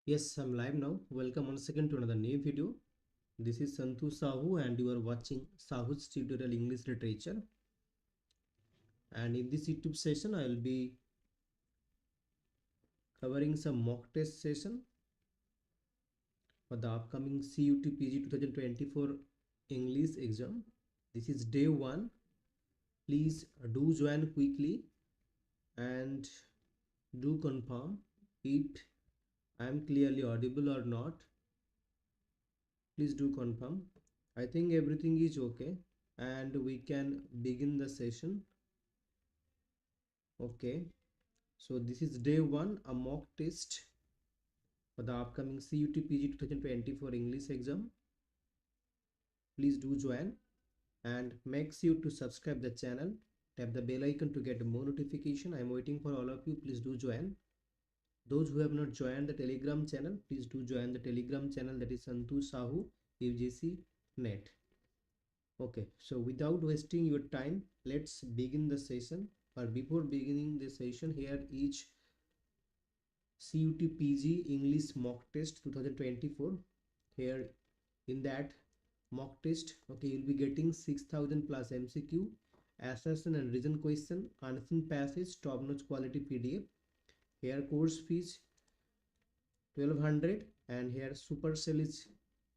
Yes, I'm live now. Welcome once again to another new video. This is Santhu Sahu and you are watching Sahu's Tutorial English Literature. And in this YouTube session, I will be covering some mock test session for the upcoming CUET PG 2024 English exam. This is day 1. Please do join quickly and do confirm if I am clearly audible or not. Please do confirm. I think everything is okay and we can begin the session. Okay, so this is day 1, a mock test for the upcoming CUET PG 2024 English exam. Please do join and make sure to subscribe the channel. Tap the bell icon to get more notification. I am waiting for all of you. Please do join. Those who have not joined the Telegram channel, please do join the Telegram channel, that is Santhu Sahu UGC Net. Okay, so without wasting your time, let's begin the session. But before beginning the session, here is CUET PG English mock test 2024. Here in that mock test, okay, you'll be getting 6,000 plus MCQ, assertion and reason question, unseen passage, top notch quality PDF. Here course fees 1200 and here Supercell is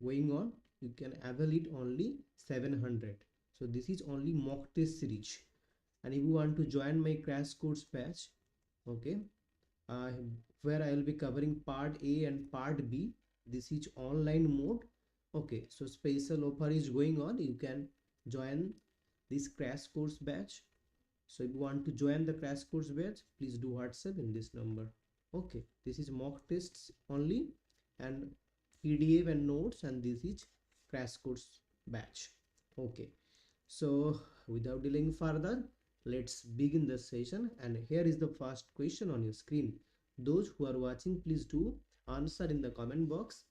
going on. You can avail it only 700. So this is only mock test series. And if you want to join my crash course batch, okay, where I will be covering part A and part B, this is online mode. Okay, so special offer is going on. You can join this crash course batch. So if you want to join the crash course batch, please do WhatsApp in this number. Okay, this is mock tests only and PDF and notes, and this is crash course batch. Okay, so without delaying further, let's begin the session. And here is the first question on your screen. Those who are watching, please do answer in the comment box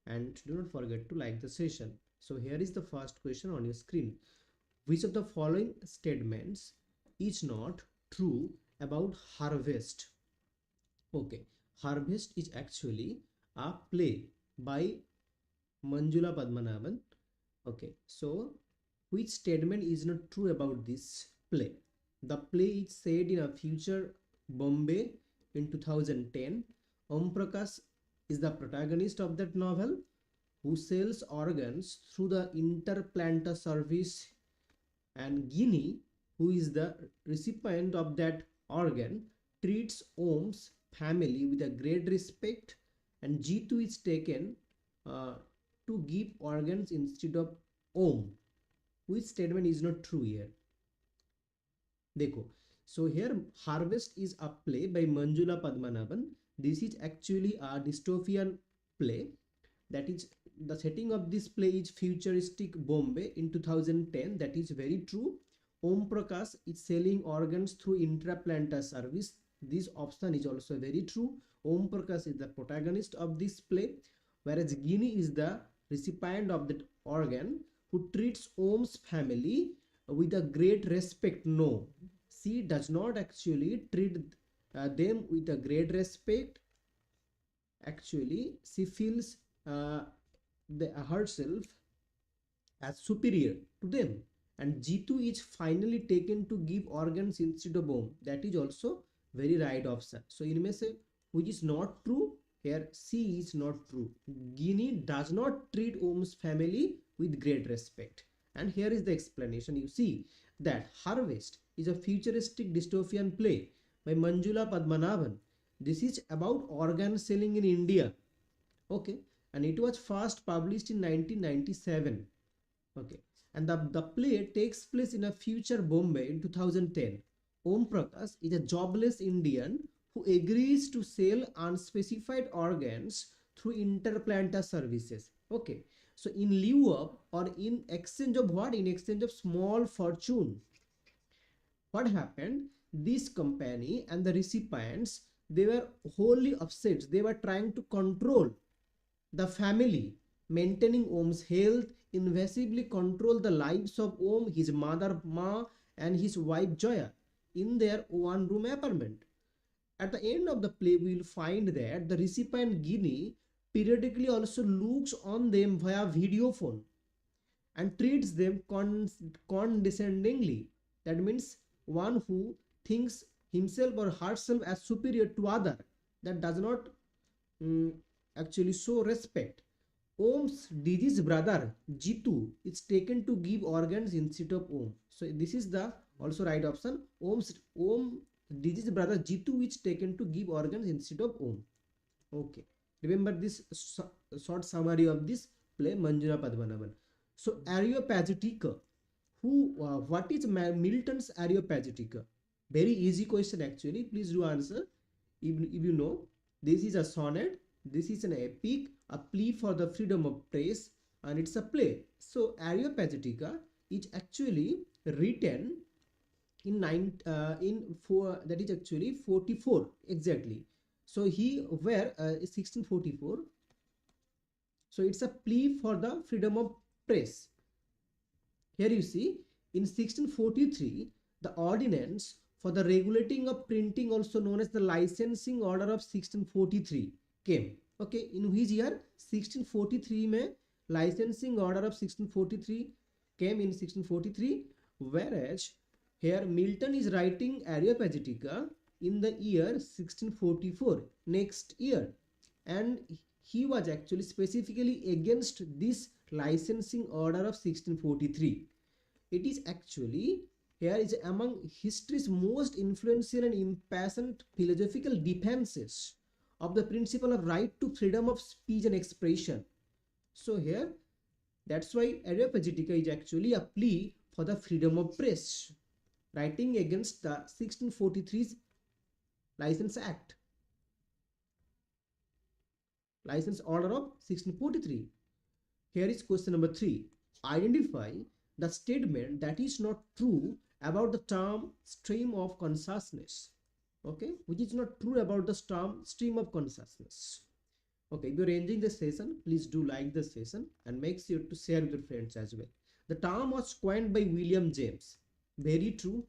and do not forget to like the session. So here is the first question on your screen. Which of the following statements is not true about harvest? Okay, harvest is actually a play by Manjula Padmanabhan. Okay, so which statement is not true about this play? The play is said in a future Bombay in 2010. Om Prakash is the protagonist of that novel, who sells organs through the interplantar service, and Guinea, who is the recipient of that organ, treats Om's family with a great respect, and Jitu is taken to give organs instead of Om. Which statement is not true here? Dekho. So here Harvest is a play by Manjula Padmanabhan. This is actually a dystopian play. That is, the setting of this play is futuristic Bombay in 2010. That is very true. Om Prakash is selling organs through intraplantar service. This option is also very true. Om Prakash is the protagonist of this play, whereas Guinea is the recipient of that organ, who treats Om's family with a great respect. No, she does not actually treat them with a great respect. Actually, she feels herself as superior to them, and Jitu is finally taken to give organs instead of Om. That is also very right option. So इनमें से which is not true? Here C is not true. Guinea does not treat Om's family with great respect. And here is the explanation. You see that Harvest is a futuristic dystopian play by Manjula Padmanabhan. This is about organ selling in India. Okay, and it was first published in 1997. Okay, and the play takes place in a future Bombay in 2010. Om Prakash is a jobless Indian who agrees to sell unspecified organs through interplantar services. Okay, so in lieu of, or in exchange of what? In exchange of small fortune. What happened? This company and the recipients, they were wholly upset. They were trying to control the family, maintaining Om's health, invasively control the lives of Om, his mother Ma, and his wife Joya in their one-room apartment. At the end of the play, we will find that the recipient Guinea periodically also looks on them via video phone and treats them condescendingly. That means one who thinks himself or herself as superior to other, that does not mm, actually show respect. Om's diseased brother Jitu is taken to give organs instead of Om. So this is the also right option. Om diseased brother Jitu is taken to give organs instead of Om. Okay. Remember this short summary of this play Manjula Padmanaban. So Areopagitica. What is Milton's Areopagitica? Very easy question actually. Please do answer. If you know, this is a sonnet. This is an epic, a plea for the freedom of press, and it's a play. So Areopagitica is actually written in that is actually 44 exactly. So he where 1644. So it's a plea for the freedom of press. Here you see in 1643 the ordinance for the regulating of printing, also known as the licensing order of 1643, came. Okay, in which year? 1643 में licensing order of 1643 came in 1643, whereas here Milton is writing Areopagitica in the year 1644, next year, and he was actually specifically against this licensing order of 1643. It is actually here is among history's most influential and impassioned philosophical defenses of the principle of right to freedom of speech and expression. So here, that's why Areopagitica is actually a plea for the freedom of press, writing against the 1643's License Act, License Order of 1643. Here is question number 3. Identify the statement that is not true about the term stream of consciousness. Okay, which is not true about the term stream of consciousness. Okay, if you're enjoying the session, please do like the session and make sure to share with your friends as well. The term was coined by William James. Very true.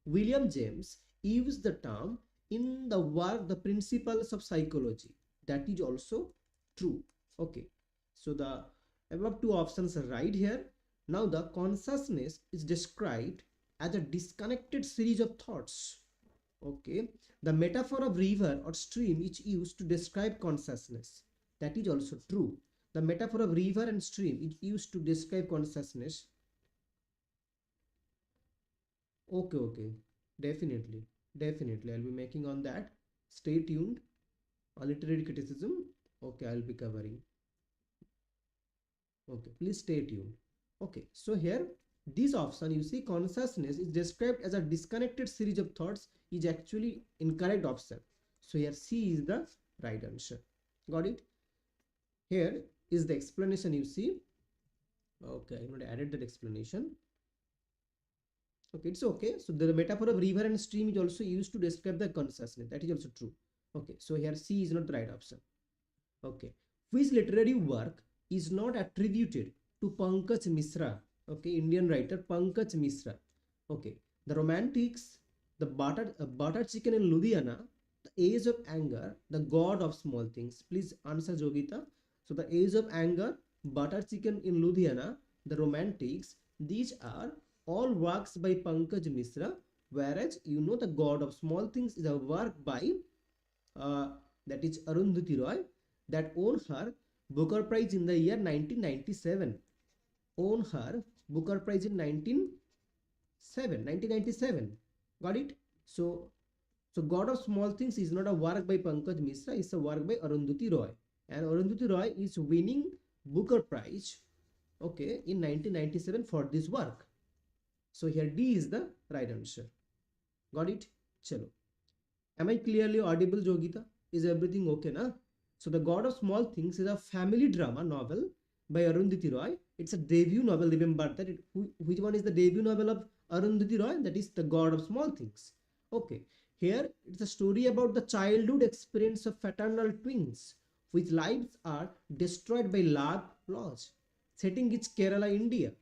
William James used the term in the work The Principles of Psychology. That is also true. Okay, so the above two options are right here. Now the consciousness is described as a disconnected series of thoughts. Okay, the metaphor of river or stream is used to describe consciousness. That is also true. The metaphor of river and stream is used to describe consciousness. Okay, definitely, I'll be making on that. Stay tuned. On literary criticism, okay, I'll be covering. Okay, please stay tuned. Okay, so here this option, you see, consciousness is described as a disconnected series of thoughts, is actually incorrect option. So here C is the right answer. Got it? Here is the explanation, you see. Okay, I'm going to add that explanation. Okay, it's okay. So the metaphor of river and stream is also used to describe the consciousness. That is also true. Okay, so here C is not the right option. Okay, which literary work is not attributed to Pankaj Misra? Okay, Indian writer Pankaj Misra. Okay, the Romantics, the butter chicken in Ludhiana, the Age of Anger, the God of Small Things. Please answer, Jogita. So the Age of Anger, butter chicken in Ludhiana, the Romantics, these are all works by Pankaj Misra, whereas you know the God of Small Things is a work by that is Arundhati Roy, that won her Booker Prize in the year 1997. Won her Booker Prize in 1997. Got it? So God of Small Things is not a work by Pankaj Misra, it's a work by Arundhati Roy. And Arundhati Roy is winning Booker Prize, okay, in 1997 for this work. So here D is the right answer. Got it? Chalo. Am I clearly audible, Jogita? Is everything okay, na? So The God of Small Things is a family drama novel by Arundhati Roy. It's a debut novel. Remember that. Which one is the debut novel of Arundhati Roy? That is The God of Small Things. Okay. Here it's a story about the childhood experience of fraternal twins whose lives are destroyed by love loss. Setting is Kerala, India.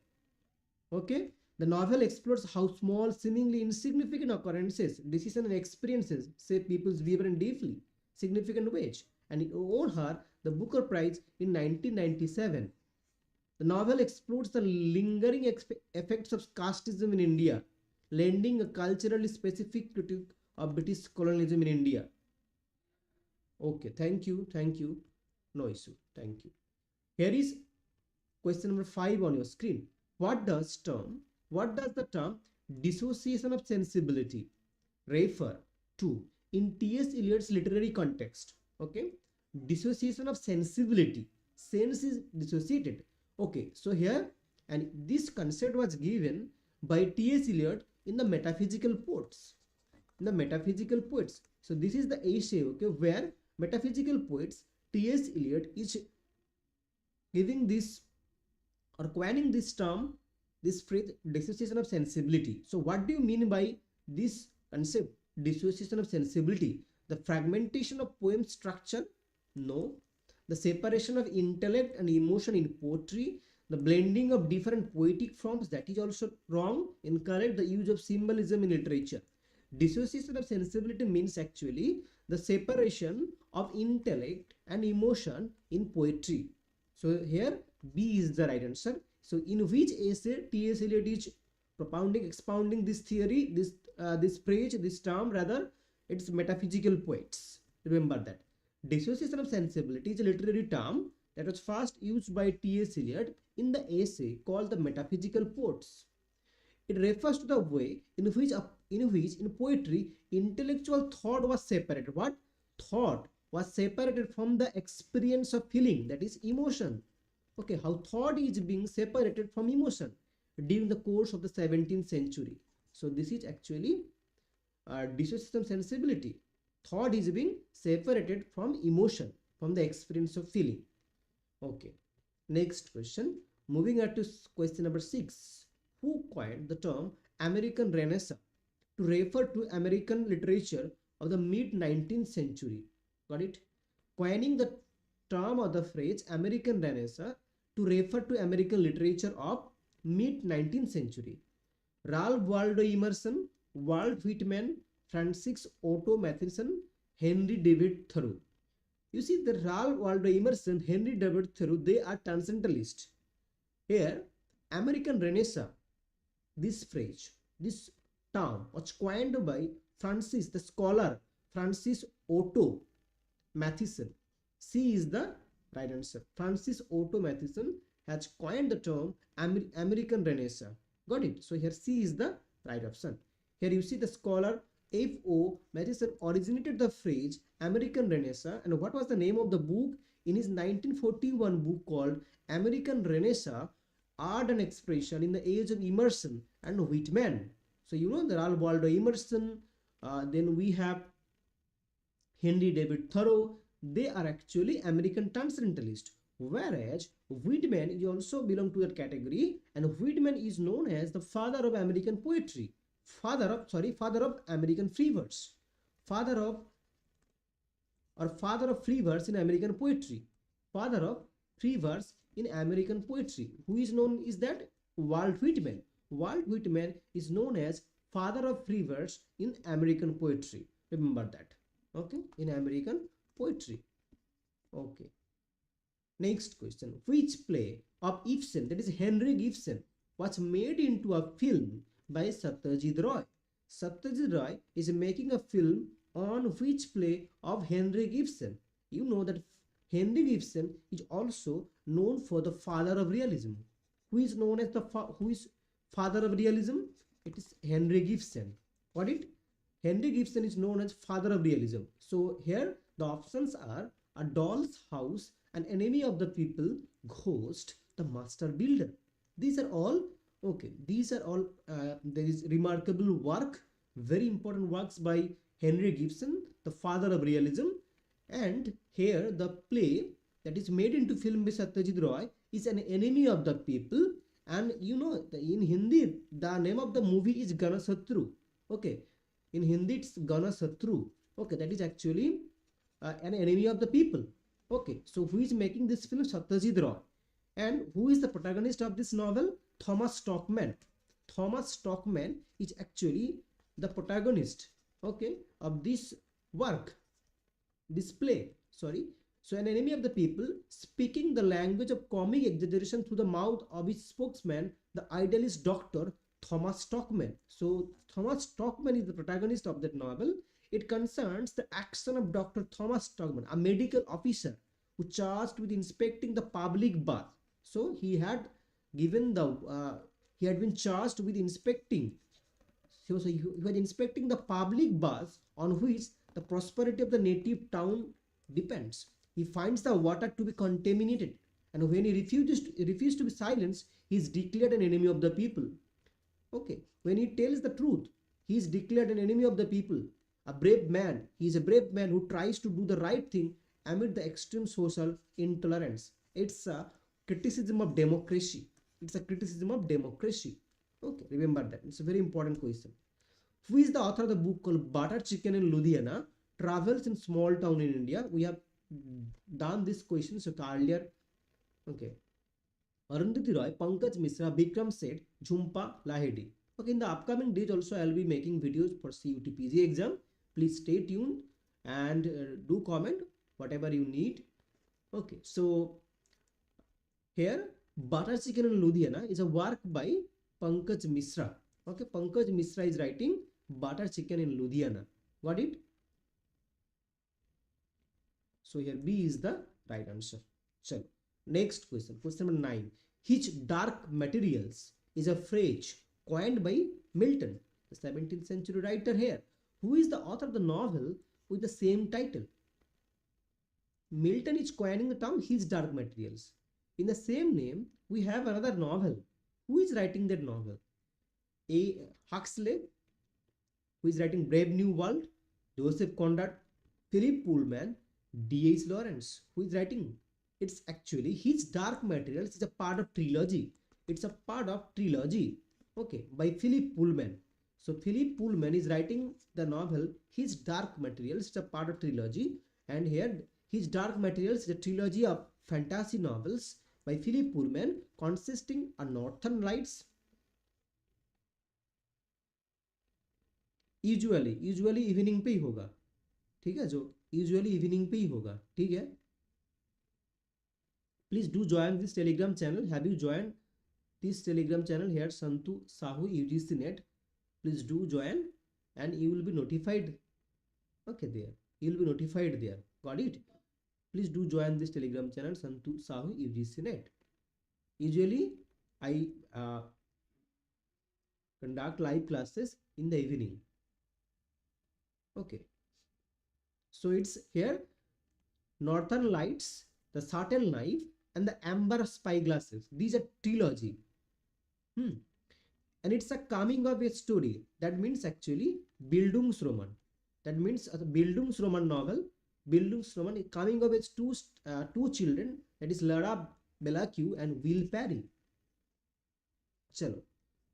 Okay. The novel explores how small, seemingly insignificant occurrences, decisions, and experiences shape people's behavior in deeply significant ways. And it won her the Booker Prize in 1997. The novel explores the lingering effects of casteism in India, lending a culturally specific critique of British colonialism in India. Okay, thank you, thank you. No issue, thank you. Here is question number 5 on your screen. What does the term dissociation of sensibility refer to in T.S. Eliot's literary context? Okay, dissociation of sensibility. Sense is dissociated. Okay, so here, and this concept was given by T.S. Eliot in the Metaphysical Poets. In the Metaphysical Poets. So this is the essay, okay, where Metaphysical Poets, T.S. Eliot is giving this or coining this term, this phrase, dissociation of sensibility. So what do you mean by this concept, dissociation of sensibility? The fragmentation of poem structure? No. The separation of intellect and emotion in poetry? The blending of different poetic forms? That is also wrong, incorrect. The use of symbolism in literature. Dissociation of sensibility means actually the separation of intellect and emotion in poetry. So here B is the right answer. So in which essay T.S. Eliot is expounding this theory, this phrase, this term rather, it's Metaphysical Poets. Remember that. Dissociation of sensibility is a literary term that was first used by T.S. Eliot in the essay called the Metaphysical Poets. It refers to the way in which in poetry intellectual thought was separated. What? Thought was separated from the experience of feeling, that is emotion. Okay, how thought is being separated from emotion during the course of the 17th century. So this is actually dissociation sensibility. Thought is being separated from emotion, from the experience of feeling. Okay, next question. Moving on to question number 6. Who coined the term American Renaissance to refer to American literature of the mid-19th century? Got it? Coining the term or the phrase American Renaissance to refer to American literature of mid-19th century. Ralph Waldo Emerson, Walt Whitman, Francis Otto Matheson, Henry David Thoreau. You see, the Ralph Waldo Emerson, Henry David Thoreau, they are transcendentalists. Here, American Renaissance, this phrase, this term was coined by Francis, the scholar, Francis Otto Matheson. C is the right answer. Francis Otto Matheson has coined the term American Renaissance. Got it? So here C is the right option. Here you see the scholar F.O. Matheson originated the phrase American Renaissance, and what was the name of the book? In his 1941 book called American Renaissance, Art and Expression in the Age of Immersion and Whitman. So you know the Ralph Waldo Emerson, then we have Henry David Thoreau. They are actually American transcendentalists, whereas Whitman is also belong to that category, and Whitman is known as the father of American poetry, father of American free verse, father of free verse in American poetry, father of free verse in American poetry. Who is known is that? Walt Whitman. Walt Whitman is known as father of free verse in American poetry. Remember that. Okay, in American poetry. Okay. Next question. Which play of Ibsen, that is Henrik Ibsen, was made into a film by Satyajit Roy? Satyajit Roy is making a film on which play of Henrik Ibsen? You know that Henrik Ibsen is also known for the father of realism. Who is known as who is father of realism? It is Henrik Ibsen. Got it? Henrik Ibsen is known as father of realism. So here the options are A Doll's House, An Enemy of the People, Ghost, The Master Builder. These are all okay. These are all there is remarkable work, very important works by Henrik Ibsen, the father of realism. And here the play that is made into film by Satyajit Roy is An Enemy of the People. And you know in Hindi the name of the movie is Ganasatru. Okay, in Hindi it's Ganasatru. Okay, that is actually an enemy of the people. Okay, so who is making this film? Satyajit Roy. And who is the protagonist of this novel? Thomas Stockman. Thomas Stockman is actually the protagonist, okay, of this work, display, sorry. So an enemy of the people, speaking the language of comic exaggeration through the mouth of his spokesman, the idealist Dr. Thomas Stockman. So Thomas Stockman is the protagonist of that novel. It concerns the action of Dr. Thomas Stockman, a medical officer who charged with inspecting the public bath. So he had given the he had been charged with inspecting. So he was inspecting the public baths on which the prosperity of the native town depends. He finds the water to be contaminated, and when he refused to be silenced, he is declared an enemy of the people. Okay, when he tells the truth, he is declared an enemy of the people. A brave man, he is a brave man who tries to do the right thing amid the extreme social intolerance. It's a criticism of democracy. It's a criticism of democracy. Okay, remember that. It's a very important question. Who is the author of the book called Butter Chicken in Ludhiana? Travels in small town in India. We have done this question so earlier. Okay. Arundhati Roy, Pankaj Misra, Bikram Seth, Jhumpa Lahedi. Okay, in the upcoming days also I will be making videos for CUET PG exam. Please stay tuned and do comment whatever you need. Okay, so here Butter Chicken in Ludhiana is a work by Pankaj Misra. Okay, Pankaj Misra is writing Butter Chicken in Ludhiana. Got it? So here B is the right answer. So next question, question number 9. Which dark materials is a phrase coined by Milton, the 17th century writer here. Who is the author of the novel with the same title? Milton is coining the term his dark materials. In the same name, we have another novel. Who is writing that novel? A. Huxley, who is writing Brave New World, Joseph Conrad, Philip Pullman, D.H. Lawrence, who is writing. It's actually his dark materials is a part of trilogy. It's a part of trilogy. Okay, by Philip Pullman. So Philip Pullman is writing the novel His Dark Materials. It's a part of trilogy, and here His Dark Materials is a trilogy of fantasy novels by Philip Pullman consisting of Northern Lights. Usually evening पे ही होगा, ठीक है, जो usually evening पे ही होगा, ठीक है. Please do join this Telegram channel. Have you joined this Telegram channel here, Santu Sahu UGC Net? Please do join and you will be notified. Okay, there you will be notified there. Got it? Please do join this Telegram channel, Santu Sahu UGC Net. Usually I conduct live classes in the evening. Okay, so it's here Northern Lights, The Subtle Knife, and The Amber Spyglasses. These are trilogy. And it's a coming of age story. That means actually Bildungsroman. That means a Bildungsroman novel. Bildungsroman is coming of age two children. That is Lara Bellacue and Will Parry. Chalo.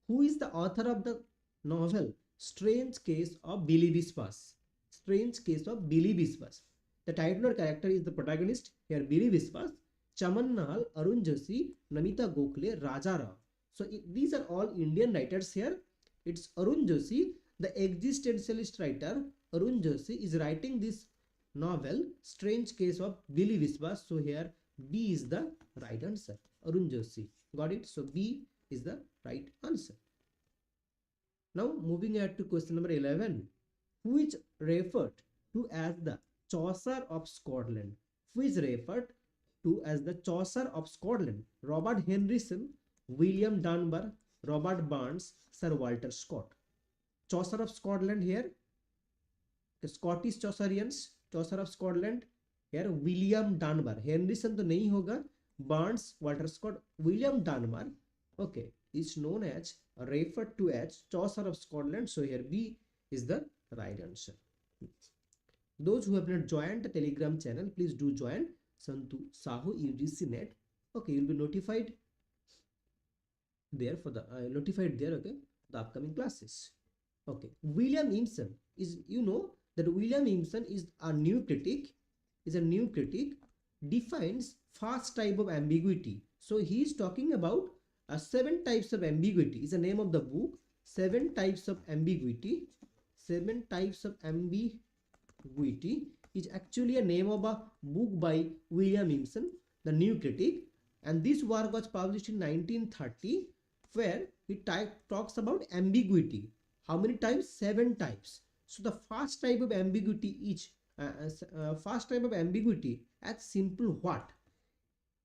Who is the author of the novel Strange Case of Billy Vispas? Strange Case of Billy Vispas. The titular character is the protagonist here, Billy Vispas. Chaman Nahal, Arun Joshi, Namita Gokhale, Raja Rao. So these are all Indian writers here. It's Arun Joshi, the existentialist writer. Arun Joshi is writing this novel Strange Case of Billy Vispas. So here B is the right answer. Arun Joshi. Got it? So B is the right answer. Now moving ahead to question number 11. Who is referred to as the Chaucer of Scotland? Who is referred to as the Chaucer of Scotland? Robert Henryson, William Dunbar, Robert Burns, Sir Walter Scott. Chaucer of Scotland here, the Scottish Chaucerians, Chaucer of Scotland here, William Dunbar. Henryson तो नहीं होगा, Burns, Walter Scott, William Dunbar, okay, is known as, referred to as Chaucer of Scotland. So here B is the right answer. Those who have not joined the Telegram channel, please do join Santu Sahu UGC Net. Okay, you'll be notified there for the okay, the upcoming classes. Okay, William Emerson is, you know that William Emerson is a new critic, defines first type of ambiguity. So he is talking about Seven Types of Ambiguity is the name of the book. Seven Types of Ambiguity. Seven Types of Ambiguity is actually a name of a book by William Immerse, the new critic, and this work was published in 1930, where he talks about ambiguity. How many types? Seven types. So the first type of ambiguity is as simple what?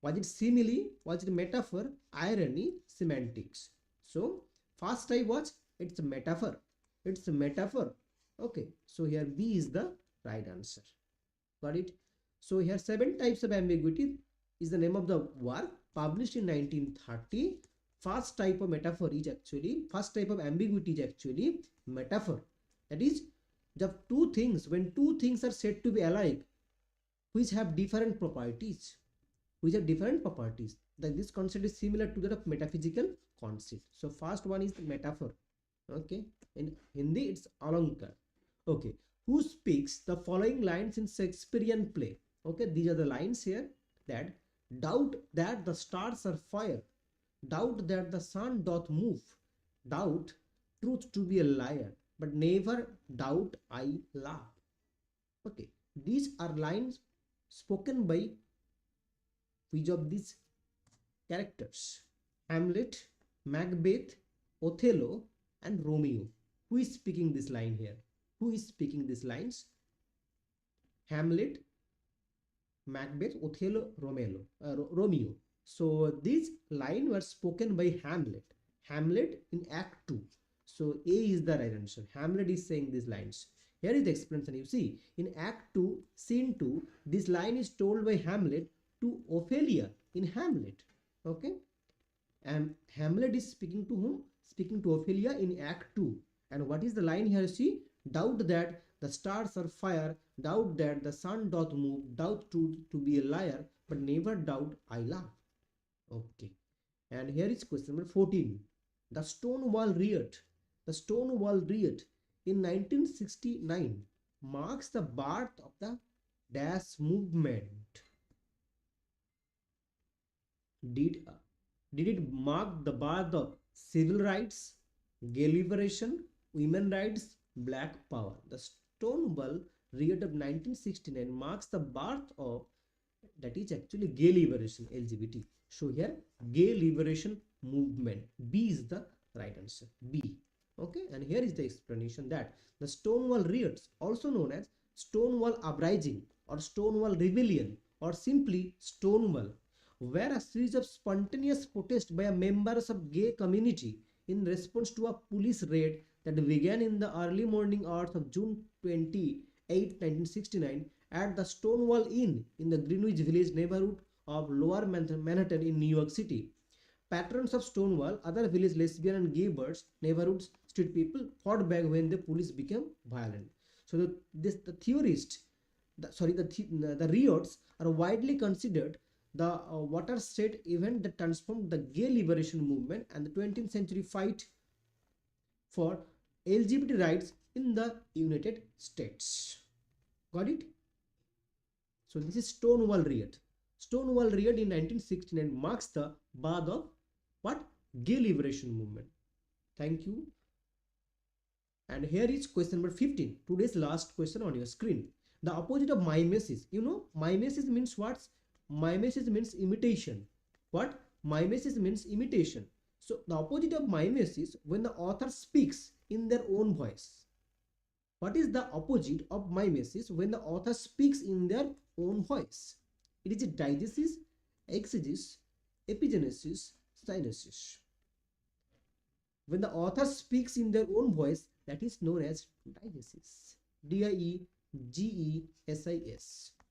Was it simile? Was it metaphor? Irony? Semantics? So first type was it's a metaphor. It's a metaphor. Okay. So here B is the right answer. Got it? So here seven types of ambiguity is the name of the work published in 1930. First type of metaphor is actually, first type of ambiguity is actually metaphor. That is, the two things, when two things are said to be alike, which have different properties, that this concept is similar to that of metaphysical concept. So first one is the metaphor. Okay, in Hindi it's alankar. Okay, who speaks the following lines in Shakespearean play? Okay, these are the lines here. That doubt that the stars are fire, doubt that the sun doth move, doubt truth to be a liar, but never doubt I love. Okay, these are lines spoken by which of these characters? Hamlet, Macbeth, Othello, and Romeo. Who is speaking this line here? Who is speaking these lines? Hamlet, Macbeth, Othello, Romeo. So these lines were spoken by Hamlet. Hamlet in Act 2. So A is the right answer. Hamlet is saying these lines. Here is the explanation. You see, in Act 2, Scene 2, this line is told by Hamlet to Ophelia in Hamlet. Okay, and Hamlet is speaking to whom? Speaking to Ophelia in Act 2. And what is the line here? See, doubt that the stars are fire, doubt that the sun doth move, doubt truth to be a liar, but never doubt I love. Okay, and here is question number 14. The Stonewall Riot. The Stonewall Riot in 1969 marks the birth of the dash movement. Did it mark the birth of civil rights, gay liberation, women rights, black power? The Stonewall Riot of 1969 marks the birth of, that is actually gay liberation, LGBT. So here gay liberation movement. B is the right answer. B. Okay, and here is the explanation that the Stonewall Riots, also known as Stonewall Uprising or Stonewall Rebellion or simply Stonewall, were a series of spontaneous protests by members of gay community in response to a police raid that began in the early morning hours of June 28, 1969 at the Stonewall Inn in the Greenwich Village neighborhood of Lower Manhattan in New York City. Patrons of Stonewall, other village lesbian and gay birds, neighborhoods, street people fought back when the police became violent. So the riots are widely considered the watershed event that transformed the gay liberation movement and the 20th century fight for LGBT rights in the United States. Got it? So this is Stonewall Riot. Stonewall Riot in 1969 marks the birth of what? Gay liberation movement. Thank you. And here is question number 15. Today's last question on your screen. The opposite of mimesis. You know, mimesis means what? Mimesis means imitation. What? Mimesis means imitation. So the opposite of mimesis, when the author speaks in their own voice. What is the opposite of mimesis when the author speaks in their own voice? It is a diegesis, exegesis, epigenesis, synesis. When the author speaks in their own voice, that is known as diegesis. D-I-E-G-E-S-I-S.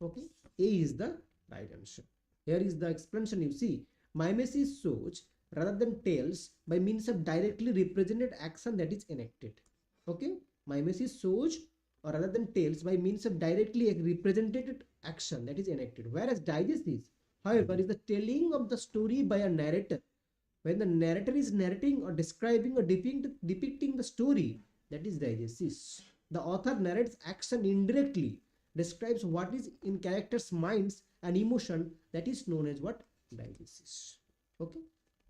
Okay, A is the right answer. Here is the explanation. You see, mimesis shows rather than tells by means of directly represented action that is enacted. Okay, mimesis shows or rather than tells by means of directly represented action that is enacted, whereas diegesis, however, is the telling of the story by a narrator. When the narrator is narrating or describing or depicting the story, that is diegesis. The author narrates action indirectly, describes what is in characters' minds and emotion, that is known as what? Diegesis. Okay.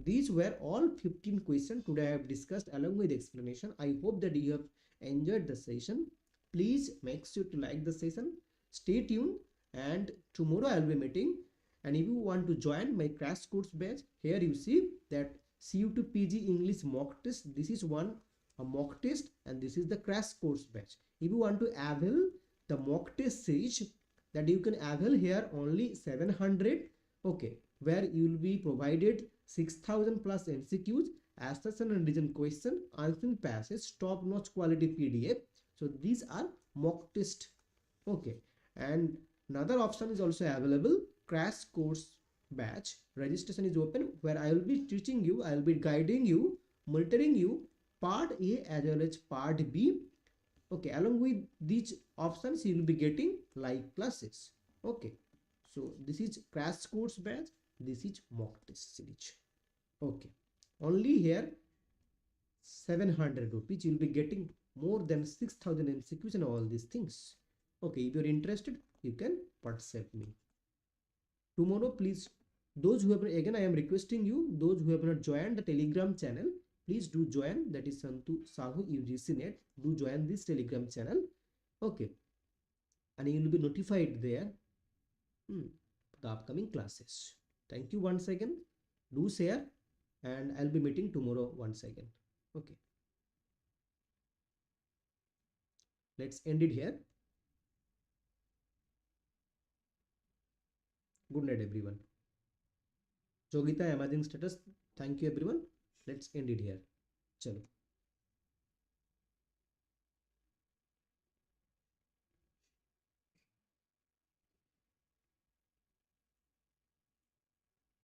These were all 15 questions today I have discussed along with explanation. I hope that you have enjoyed the session. Please make sure to like the session. Stay tuned, and tomorrow I'll be meeting. And if you want to join my crash course batch, here you see that CUET PG English mock test. This is a mock test, and this is the crash course batch. If you want to avail the mock test series, that you can avail here only 700, okay, where you will be provided 6000 plus MCQs, assertion and reason question, answering passage, top notch quality PDF. So these are mock test, okay. And another option is also available, crash course batch. Registration is open, where I will be teaching you, I will be guiding you, monitoring you part A as well as part B, okay. Along with these options you will be getting live classes, okay. So this is crash course batch, this is mock test series, okay. Only here 700 rupees you will be getting more than 6000 MCQs and all these things, okay. If you're interested, you can WhatsApp me tomorrow. Please, those who have, again I am requesting you, those who have not joined the Telegram channel, please do join. That is Santu Sahu UGC Net. Do join this Telegram channel, okay, and you will be notified there the upcoming classes. Thank you once again. Do share, and I'll be meeting tomorrow once again, okay. Let's end it here. Good night everyone. Jogita amazing status. Thank you everyone. Let's end it here. Chalo.